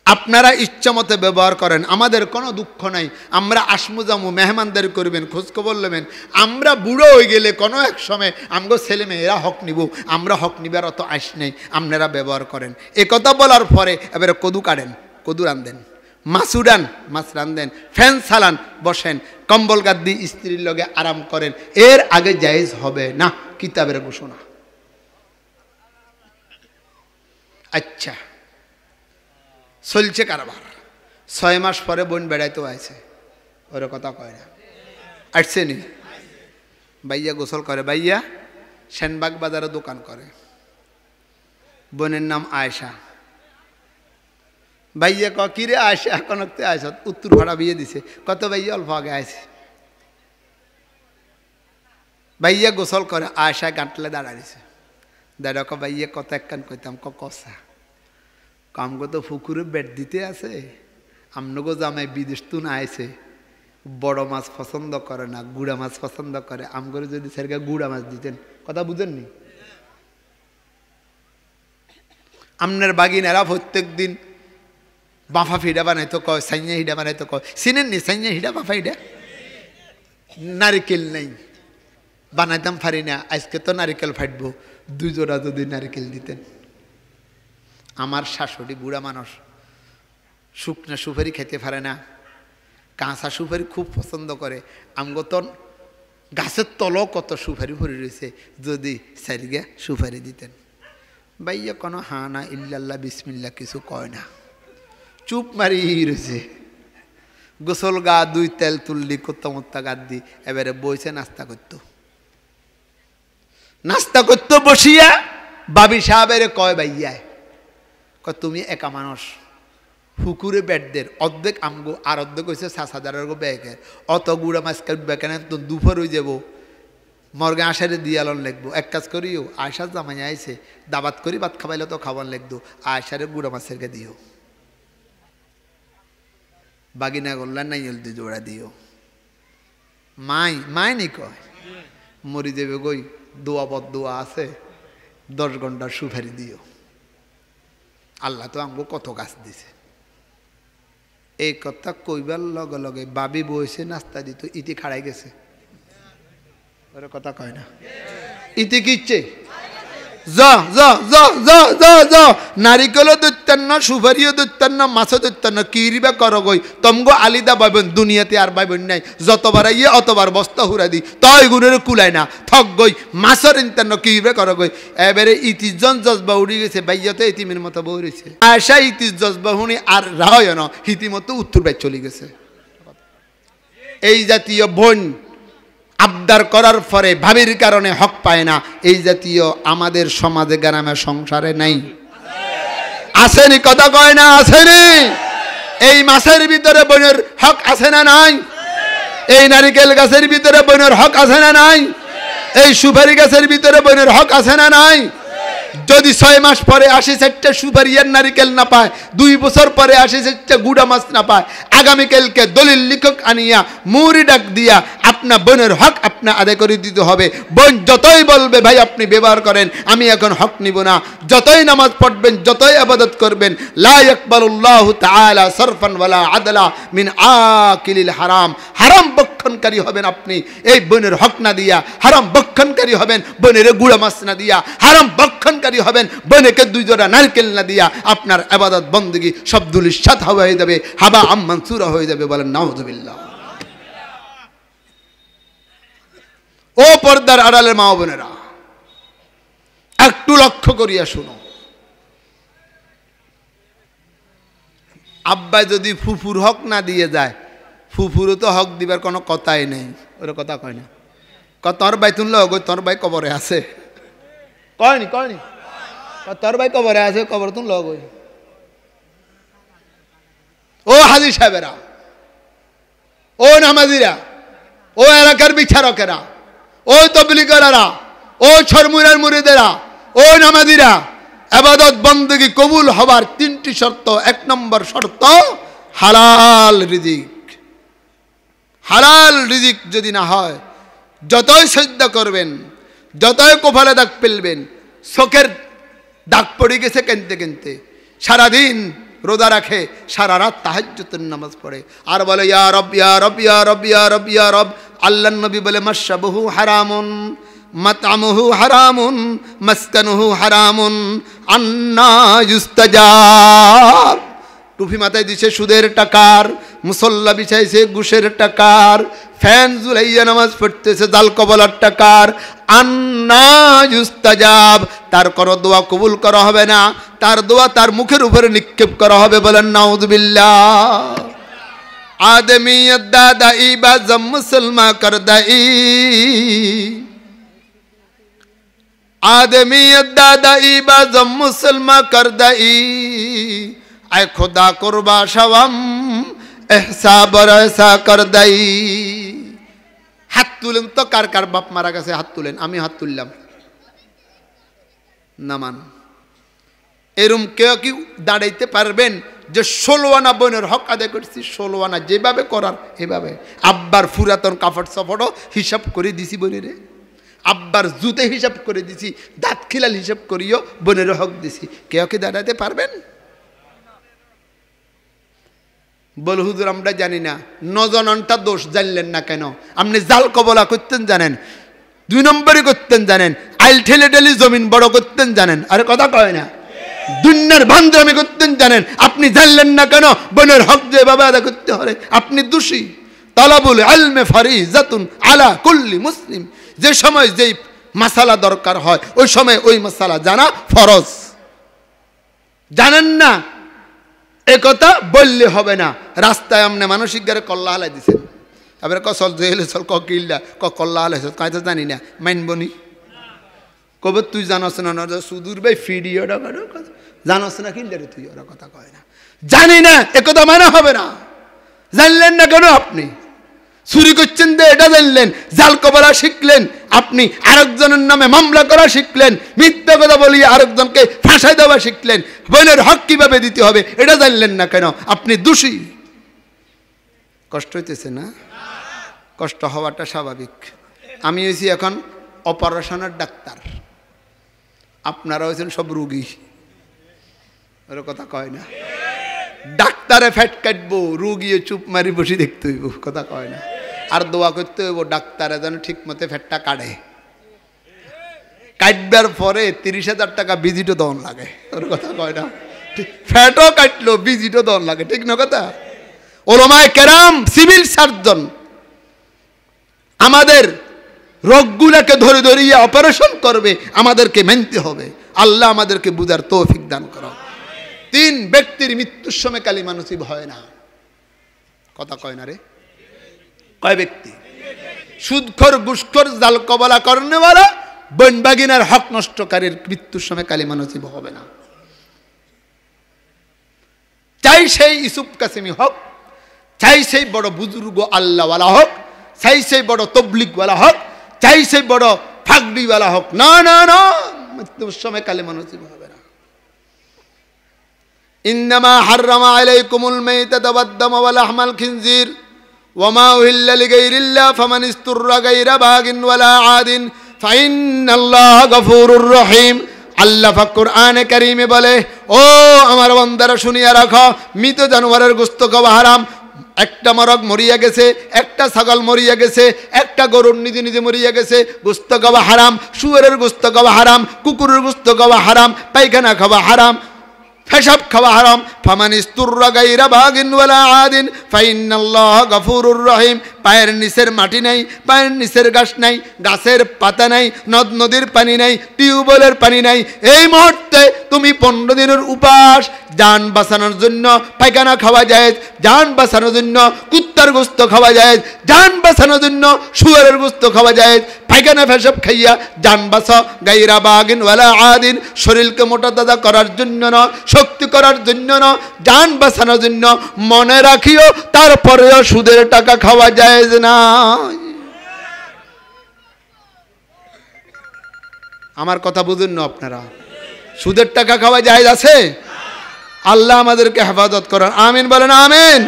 আপনারা ইচ্ছা মতো ব্যবহার করেন, আমাদের কোনো দুঃখ নাই। আমরা আসমু জামু, মেহমানদারি করবেন, খোঁজখবর নেবেন। আমরা বুড়ো হয়ে গেলে কোনো এক সময় আমগো ছেলে মেয়েরা হক নিব, আমরা হক নিবার অত আস নেই, আপনারা ব্যবহার করেন। এ কথা বলার পরে এবারে কদু কাটেন, কদু রান্ধেন, মাছ উড়ান, মাছ রান্ধেন, ফ্যান চালান, বসেন, কম্বল গাদ্দি স্ত্রীর লগে আরাম করেন, এর আগে জায়েজ হবে না, কিতাবের ঘোষণা। আচ্ছা, চলছে কারবার, 6 মাস পরে বোন বেড়াইতেও আছে, ওর কথা কয় না, আসছে নি। ভাইয়া গোসল করে, ভাইয়া সেনবাগ বাজারে দোকান করে, বোনের নাম আয়েশা। ভাইয়া ক কিরে আয়েশা, এখন আয়সা উত্তর ভাড়া বিয়ে দিছে, কত ভাইয়া অল্প আগে আছে। ভাইয়া গোসল করে, আয়েশা গাঁটলে দাঁড়াইছে, দাঁড়া ক ভাইয়া কত একখান কইতাম, কষা কামগো তো পুকুরে বেট দিতে আছে, আমনগো জামাই বিদেশ তুন আইছে, বড় মাছ পছন্দ করে না, গুড়া মাছ পছন্দ করে, আমগরে যদি সেরকে গুড়া মাছ দিতেন। কথা বুঝেননি? আমনের বাগিনারা প্রত্যেক দিন বাফা ফিডা বানাইতো কয়, সাইয়া হিডা বানাইতো কয়, চিনেননি সাইয়া হিডা বাফা হিডা? নারিকেল নেই, বানাইতাম পারি না, আজকে তো নারিকেল ফাটবো, 2 জোড়া যদি নারিকেল দিতেন। আমার শাশুড়ি বুড়া মানুষ, শুকনা সুপারি খেতে পারে না, কাঁচা সুপারি খুব পছন্দ করে। আমগো তো গাছের তলও কত সুপারি ভরে রয়েছে, যদি সারিগে সুপারি দিতেন। ভাইয়া কোনো হা না ইল্লাল্লাহ বিসমিল্লাহ কিছু কয় না, চুপ মারি রয়েছে। গোসল গা 2 তেল তুললি, কোত্তা মোত্তা গাদ দি, এবারে বইছে নাস্তা করতো বসিয়া। বাবি সাহেবের কয়, ভাইয়া তুমি একা মানুষ, পুকুরে বেটদের অর্ধেক আমগো আর অর্ধেক হয়েছে 7,000 ব্যাগের, অত গুড়া মাছ কাটবে কেন, তো দুপুর হয়ে যাব, মর্গে আশারে দিয়ালন লাগবো। এক কাজ করিও, আয়সার জামাই আইছে, দাবাত করি ভাত খাবাইলে তো খাবার লাগতো, আয়সারে গুড়া মাছেরকে দিও, বাগিনা করলেন নাই জলদি জোড়া দিও। মাই নি কয় মরি যাবে গই, দোয়া বদোয়া আছে, 10 ঘন্টার সুপারি দিও। আল্লাহ তো আমগো কত গাছ দিছে। এই কথা কইবার লগে লগে বাবি বসে নাস্তা দিত, ইতি খাড়াই গেছে, ওর কথা কয় না, ইতি কিচ্ছে নারিকেলও দৈত্যান না, সুপারিও দৈত্যান না, মাছও দৈত্যান না, কিরিবা কর গই তমগো আলিদা বাইবেন, দুনিয়াতে আর বাইবেন নাই, যতবার ইয়ে অতবার বস্তা হুরা দি, তয় গুণের কুলায় না, থক গই মাছর ইন্তান্ন কিরিবা কর গই। এবারে ইতিজন জজবা উড়ি গেছে, বাইয়া তো ইতিমের মতো বউ রয়েছে, আয়সা ইতিস জজবা হুনি আর রায় না, হিতিমতো উত্তর বাই চলে গেছে। এই জাতীয় বোন আবদার করার পরে ভাবির কারণে হক পায় না, এই জাতীয় আমাদের সমাজে গ্রামে সংসারে নাই, আসেনি? কথা কয় না, আসেনি? এই মাছের ভিতরে বোনের হক আছে না নাই? এই নারিকেল গাছের ভিতরে বোনের হক আছে না নাই? এই সুপারি গাছের ভিতরে বোনের হক আছে না নাই? যদি 6 মাস পরে 80 সুপারি আর নারিকেল না পায়, 2 বছর পরে 80 গুড়া মাছ না পায়, আগামীকালকে দলিল লিখক আনিয়া মুড়ি ডাক দিয়া আপনার বোনের হক আপনার আদায় করে দিতে হবে। বোন যতই বলবে ভাই আপনি ব্যবহার করেন, আমি এখন হক নিব না, যতই নামাজ পড়বেন, যতই ইবাদত করবেন, লা ইয়াকবালুল্লাহু তাআলা সারফান ওয়ালা আদলা মিন আকিলিল হারাম, হারাম বক্ষণকারী হবেন আপনি এই বোনের হক না দিয়া, হারাম বক্ষণকারী হবেন বোনের গুড়া মাছ না দিয়া, হারাম বক্ষণকারী হবেন বোনকে 2 জোড়া নারকেল না দিয়া, আপনার ইবাদত বندگی সব ধুলিসাৎ হয়ে যাবে, হাবা আম মানসুরা হয়ে যাবে। বলেন নাউযুবিল্লাহ। ও পর্দার আড়ালের মা বোনেরা, একটু লক্ষ্য করিয়া শুনো। আব্বাই যদি ফুফুর হক না দিয়ে যায়, ফুফুরও তো হক দিবার কোনো কথাই নেই। ওরা কথা কয় না, তোর ভাই তুনলো তোর ভাই কবরে আছে, কয়নি তোর ভাই কবরে আছে, কবর তুনলো। ও হাজি সাহেবেরা, ও নামাজিরা, ও এলাকার বিচারকেরা, ও তবলিগেরা, ও ছরমুরার মুরিদেরা, ও নামাজিরা, ইবাদত বন্দেগী কবুল হবার 3টি শর্ত। 1 নম্বর শর্ত হালাল রিজিক। হালাল রিজিক যদি না হয়, যতই সজ্জা করবেন, যতই কপালে দাগ ফেলবেন, চোখের দাগ পড়ে গেছে কেনতে কেনতে, সারাদিন রোজা রাখে, সারা রাত তাহাজ্জুদের নামাজ পড়ে, আর বলে ইয়া রব ইয়া রব ইয়া রব ইয়া রব ইয়া রব। আল্লাহর নবী বলে মাশরাবুহু হারামুন, মাতআমুহু হারামুন, মাসকানুহু হারামুন, আন্না ইউস্তাজাব। টুপি মাথায় দিছে সুদের টাকার, মুসল্লা বিছাইছে ঘুষের টাকার, ফ্যান ঝুলাইয়া নামাজ পড়তেছে জাল কবলার টাকার, আন্না ইউস্তাজাব। তার কোনো দোয়া কবুল করা হবে না, তার দোয়া তার মুখের উপরে নিক্ষেপ করা হবে। বলেন নাউযুবিল্লাহ। আদমিয়ত দাদাই বাজম মুসলমান কর দাই, আদমিয়ত দাদাই বাজম মুসলমান কর দাই, আয় খোদা করবা সওয়াম এহসা বরসা কর দাই। হাত তুলেন তো, কার কার বাপ মারা গেছে হাত তুলেন। আমি হাত তুললাম। নামান। এরম কেউ কি দাঁড়াইতে পারবেন যে 16 আনা বোনের হক আদায় করছি? 16 আনা যেভাবে করার এভাবে। আব্বার ফুরাতন কাপড় চোপড়ও হিসাব করে দিছি বোনের, আব্বার জুতে হিসাব করে দিছি, দাঁত খিলাল হিসাব করিও বোনের হক দিছি। কেউ কি দাঁড়াতে পারবেন? বল হুজুর আমরা জানি না। নজননটা দোষ জানলেন না কেন? আপনি জাল কবলা করতেন জানেন, 2 নম্বরই করতেন জানেন, আইল ঠেলে ঠেলে জমিন বড় করতেন জানেন, আরে কথা কয় না, দুনিয়ার ভান্ডামি করতেন জানেন, আপনি জানলেন না কেন বোনের হক যেভাবে আদায় করতে হবে? আপনি দোষী। তালাবুল ইলমে ফারিজাতুন আলা কুল্লি মুসলিম। যে সময় যেই মাসালা দরকার হয়, ওই সময় ওই মাসালা জানা ফরজ। জানেন না, একথা বললে হবে না। রাস্তায় আপনি মানসিক গারে কল্লা হালাই দিচ্ছেন, এবার কসল জেলে চল কিল্লা কল্লা হালাইছ, কাজ জানি না, মানবনি কবে তুই জানাস না, সুদূর ভাই ফিডিওটা জানাস না কিনলে তুই, ওরা কথা কয় না। জানি না, একথা মানা হবে না। জানলেন না কেন? আপনি চুরি করছেন যে এটা জানলেন, জাল কবলা শিখলেন, আপনি আরেকজনের নামে মামলা করা শিখলেন, মিথ্যা কথা বলিয়ে আরেকজনকে ফাঁসাই দেওয়া শিখলেন, বোনের হক কিভাবে দিতে হবে এটা জানলেন না কেন? আপনি দোষী। কষ্ট হইতেছে না? কষ্ট হওয়াটা স্বাভাবিক। আমি হয়েছি এখন অপারেশনের ডাক্তার, আপনারা হয়েছেন সব রুগী, ওর কথা কয় না। ডাক্তারে ফ্যাট কাটবো, রুগিয়ে চুপ মারি বসে দেখতে হইব, কথা কয় না। আর দোয়া করতে হইব ডাক্তারে যেন ঠিক মতো ফ্যাটটা কাটে। কাটবার পরে 30,000 টাকা ভিজিটও দন লাগে, ওর কথা কয় না। ফ্যাটও কাটলো, ভিজিটও দন লাগে, ঠিক না কথা? ওলামায়ে কেরাম, সিভিল সার্জন আমাদের রোগগুলোকে ধরে ধরিয়ে অপারেশন করবে, আমাদেরকে মানতে হবে। আল্লাহ আমাদেরকে বুঝার তৌফিক দান করো। 3 ব্যক্তির মৃত্যুর সময় কালিমা নসিব হয় না, কথা কয় না রে। কয় ব্যক্তি? সুদখোর, ঘুষখোর, জাল কবলা করনেওয়ালা, বোন বাগিনার হক নষ্টকারীর মৃত্যুর সময় কালিমা নসিব হবে না। চাই সেই ইউসুফ কাসেমি হোক, চাই সেই বড় বুজুর্গ আল্লাহওয়ালা হোক, চাই সেই বড় তবলিগওয়ালা হোক, চাই সেই বড় ফাগড়িওয়ালা হোক, না না না, মৃত্যুর সময় কালিমা নসিব হবে না। ইন্নামা হাররামা আলাইকুমুল মাইতাতা ওয়াদ-দামা ওয়া লাহমাল খিনজির ওয়া মা উহিল্লা লিগাইরিল্লাহ ফামান ইসতুররা গায়রা বাগিন ওয়ালা আদিন ফাইন্নাল্লাহা গফুরুর রহিম। আল্লাহ পাক কোরআনে কারীমে বলে, ও আমার বান্দারা শুনিয়া রাখো, মৃত জানোয়ারের গোশত খাওয়া হারাম। একটা মরগ মরিয়া গেছে, একটা ছাগল মরিয়া গেছে, একটা গরুর নিজে নিজে মরিয়া গেছে, গোশত খাওয়া হারাম। শুয়োরের গোশত খাওয়া হারাম, কুকুরের গোশত খাওয়া হারাম, পায়খানা খাওয়া হারাম, ফেসাব খাওয়া হারাম। ফামান ইস্তুররা গায়রা বাগিন ওয়ালা আদিন ফাইন্নাল্লাহ গফুরুর রহিম। পায়ের নিচের মাটি নাই, পায়ের নিচের ঘাস নাই, গাছের পাতা নাই, নদ নদীর পানি নাই, টিউবওয়েলের পানি নাই। এই মুহূর্তে তুমি 15 দিনের উপাস, জান বাঁচানোর জন্য পায়খানা খাওয়া যায়, জান বাঁচানোর জন্য কুত্তার গোস্ত খাওয়া যায়, জান বাঁচানোর জন্য শুয়ারের গোস্ত খাওয়া যায়। পায়খানা ফেসাব খাইয়া জান বাঁচা। গায়রা বাগিন ওয়ালা আদিন, শরীরকে মোটা তাজা করার জন্য না, শক্তি করার জন্য না, জান বাঁচানোর জন্য। মনে রাখিও তারপরেও সুদের টাকা খাওয়া যায় না। আমার কথা বুঝুন না আপনারা, সুদের টাকা খাওয়া যায় আছে? আল্লাহ আমাদেরকে হেফাজত করেন, আমিন বলেন আমিন।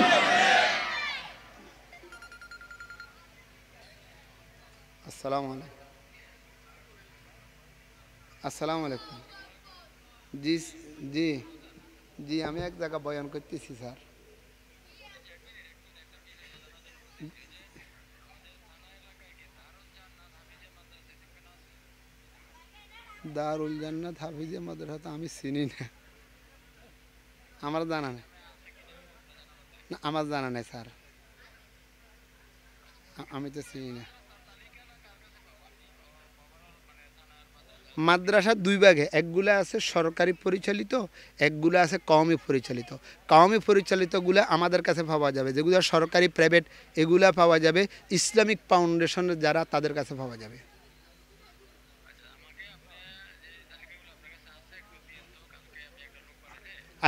আসসালামু আলাইকুম। আসসালামু আলাইকুম। জি জি জি, আমি এক জায়গা বয়ান করতেছি স্যার। দারুল জান্নাত হাফিজে মাদ্রাসা আমি চিনি না, আমার জানা নেই, আমার জানা নেই স্যার, আমি তো চিনি না। মাদ্রাসা দুই ভাগে, একগুলা আছে সরকারি পরিচালিত, একগুলা আছে কওমি পরিচালিত। কওমি পরিচালিতগুলো আমাদের কাছে পাওয়া যাবে, যেগুলো সরকারি প্রাইভেট এগুলা পাওয়া যাবে ইসলামিক ফাউন্ডেশনের যারা, তাদের কাছে পাওয়া যাবে।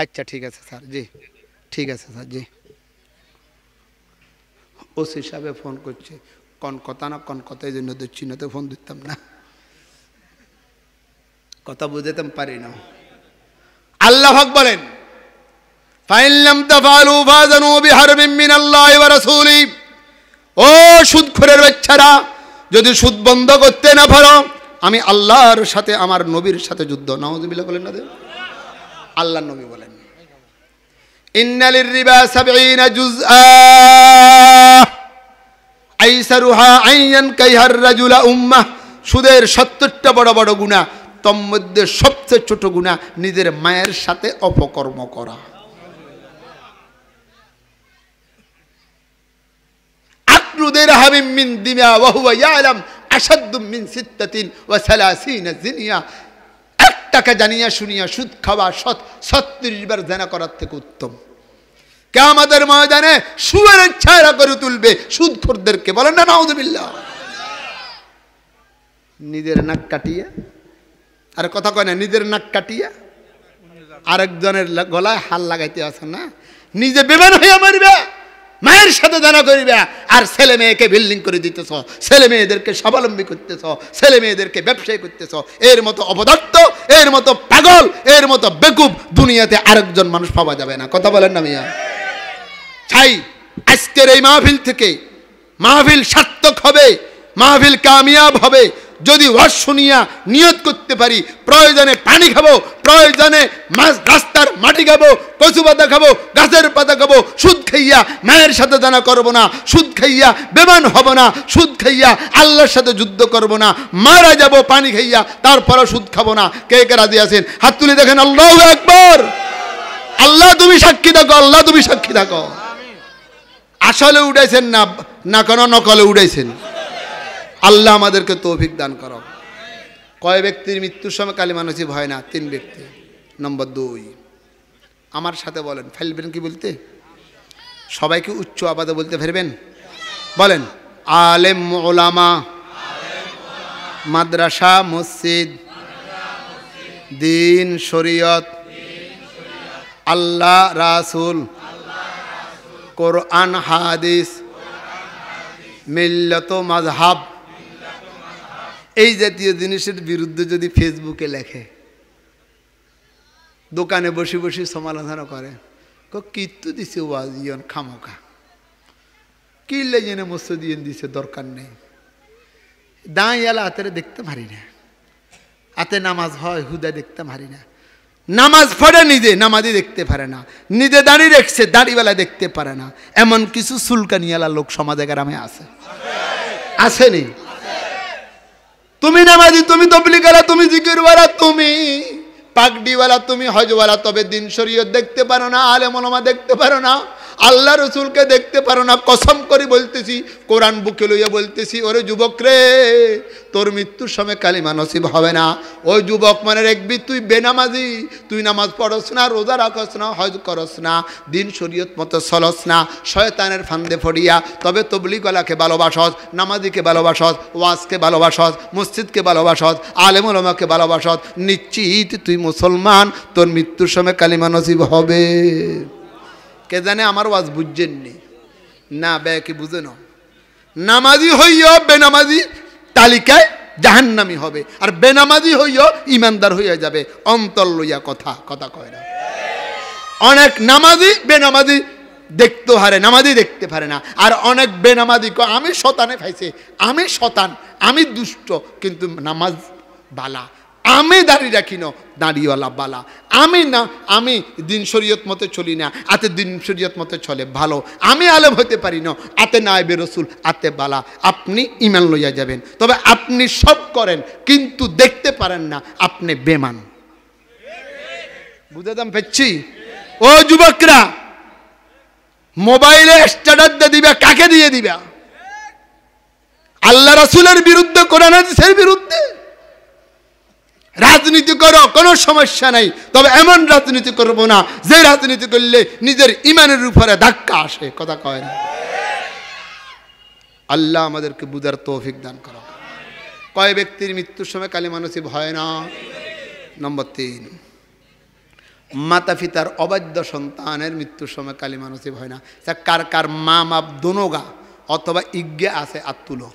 আচ্ছা ঠিক আছে স্যার, জি ঠিক আছে স্যার, জি। ওস হিসাবে ফোন করছে, কোন কথা না কোন কথা, এই জন্য দক্ষিণতে ফোন দিতাম না, কথা বুঝাতাম পারি না। আল্লাহ হক বলেন, ফাইন লাম তাফআলু ফাযানু বিহারবিন মিনাল্লাহি ওয়া রাসূলি। ও সুদখোরের বাচ্চারা, যদি সুদ বন্ধ করতে না পারো, আমি আল্লাহর সাথে আমার নবীর সাথে যুদ্ধ। নাউযুবিল্লাহ বলেন না, আল্লাহর নবী বলেন, ইন্নালির রিবা 70 জুজআ আইসারুহা আইয়ান কাইহার রাজুলা উম্মাহ। সুদের 70টা বড় বড় গুনাহ, তোর মধ্যে সবচেয়ে ছোট গুনাহ নিজের মায়ের সাথে অপকর্ম করা। আকলু দিরহামিন মিন দিমা ওয়া হুয়া ইয়ালাম আশাদ্দু মিন 36 জিনিয়া। 1 টাকা জানিয়া শুনিয়া সুদ খাওয়া 36 বার জিনা করার থেকে উত্তম। কিয়ামতের ময়দানে সুরের ছায়া করে তুলবে সুদখোরদেরকে, বলেন না নাউযুবিল্লাহ। নিজের নাক কাটিয়া, আরে কথা কয় না, নিজের নাক কাটিয়া আরেকজনের গলায় হাল লাগাইতে আছে না, নিজে বেমান হইয়া মরবে, মায়ের সাথে জানা করিবে, আর ছেলে মেয়েকে বিল্ডিং করে দিতেছ, ছেলে মেয়েদেরকে স্বাবলম্বী করতেছ, ছেলে মেয়েদেরকে ব্যবসায়ী করতেছ। এর মতো অপদার্থ, এর মতো পাগল, এর মতো বেকুব দুনিয়াতে আরেকজন মানুষ পাওয়া যাবে না। কথা বলেন না মিয়া? চাই আজকের এই মাহফিল থেকে মাহফিল সার্থক হবে, মাহফিল কামিয়াব হবে যদি ওয়াজ শুনিয়া নিয়ত করতে পারি, প্রয়োজনে পানি খাবো, প্রয়োজনে রাস্তার মাটি খাবো, কচু পাতা খাবো, গাছের পাতা খাবো, সুদ খাইয়া মায়ের সাথে জানা করবো না, সুদ খাইয়া বেমান হব না, সুদ খাইয়া আল্লাহর সাথে যুদ্ধ করব না, মারা যাব পানি খাইয়া, তারপরও সুদ খাবো না। কে কে রাজি আছেন? হাত তুলে দেখেন। আল্লাহু আকবার। আল্লাহ তুমি সাক্ষী থাকো, আল্লাহ তুমি সাক্ষী থাকো। আসলে উঠাইছেন না, না কোনো নকলে উঠাইছেন? আল্লাহ আমাদেরকে তৌফিক দান করো। কয় ব্যক্তির মৃত্যুর সময় কালিমা নসিব হয় না? 3 ব্যক্তি। নম্বর 2, আমার সাথে বলেন, ফেলবেন কি বলতে? সবাইকে উচ্চ আওয়াজে বলতে ফেরবেন? বলেন, আলেম ওলামা, মাদ্রাসা মসজিদ, দিন শরীয়ত, আল্লাহ রাসূল, কোরআন হাদিস, মিল্লাত মাযহাব, এই জাতীয় জিনিসের বিরুদ্ধে যদি ফেসবুকে লেখে, দোকানে বসে বসে সমালোচনা করে, কীর্তু দিছে ওয়াজিয়ন খামোকা, কি লেজেনে মসজিদ দিছে, দরকার নেই। দাঁড়িয়ালা হাতের দেখতে পারি না, হাতে নামাজ হয় হুদা দেখতে পারি না, নামাজ পড়ে নিজে নামাজই দেখতে পারে না, নিজে দাঁড়িয়ে রেখছে দাড়িওয়ালা দেখতে পারে না, এমন কিছু সুলকানিয়ালা লোক সমাজে গ্রামে আছে, আসেনি? তুমি নামাজি, তুমি তবলিগ ওয়ালা, তুমি জিকির ওয়ালা, তুমি পাগড়িওয়ালা, তুমি হজওয়ালা, তবে দিন শরীয়ত দেখতে পারো না, আলেম ওলামা দেখতে পারো না, আল্লাহ রসুলকে দেখতে পারো না। কসম করে বলতেছি, কোরআন বুকে লইয়া বলতেছি, ওরে যুবক রে, তোর মৃত্যুর সময় কালিমা নসিব হবে না। ওই যুবক মানে রাখবি, তুই বেনামাজি, তুই নামাজ পড়স না, রোজা রাখস না, হজ করস না, দিন শরীয়ত মতো চলস না, শয়তানের ফান্দে ফড়িয়া তবে তবলিগওয়ালাকে ভালোবাসস, নামাজিকে ভালোবাসস, ওয়াজকে ভালোবাসস, মসজিদকে ভালোবাসস, আলেম ওলামাকে ভালোবাসস, নিশ্চিত তুই মুসলমান, তোর মৃত্যুর সময় কালিমা নসিব হবে। কে জানে আমার ওয়াজ বুঝছেননি না, কি বুঝে না? নামাজি হইও বেনামাজি তালিকায় জাহান্নামী হবে, আর বেনামাজি হইও ইমানদার হইয়া যাবে। অন্তর লইয়া কথা কয় না। অনেক নামাজি বেনামাজি দেখতে হারে, নামাজি দেখতে পারে না। আর অনেক বেনামাজি আমি শতানে খাইছে, আমি শতান, আমি দুষ্ট, কিন্তু নামাজ বালা, আমি দাঁড়িয়ে রাখি না, দাঁড়িয়েওয়ালা বালা, আমি না, আমি দিন শরীয়ত মতে চলি না, আতে দিন শরীয়ত মতে চলে ভালো, আমি আলেম হতে পারি না, আতে নায়েবে রসুল, আতে বালা। আপনি ইমান লইয়া যাবেন, তবে আপনি সব করেন কিন্তু দেখতে পারেন না, আপনি বেমান। বুঝাতাম পেচ্ছি? ও যুবকরা, মোবাইলে স্ট্যাটাস দিয়ে দিবা, কাকে দিয়ে দিবা? আল্লাহ রসুলের বিরুদ্ধে, কোরআন হাদিসের বিরুদ্ধে? রাজনীতি করো, কোনো সমস্যা নাই, তবে এমন রাজনীতি করবো না যে রাজনীতি করলে নিজের ইমানের উপরে ধাক্কা আসে। কথা কয় না? আল্লাহ আমাদেরকে বুঝার তৌফিক দান করো। কয় ব্যক্তির মৃত্যুর সময় কালিমা নসিব হয় না? নম্বর 3, মাতা পিতার অবাধ্য সন্তানের মৃত্যুর সময় কালিমা নসিব হয় না। কার কার মা বাপ দোনোগা অথবা ইজ্ঞে আছে আত্মুলো।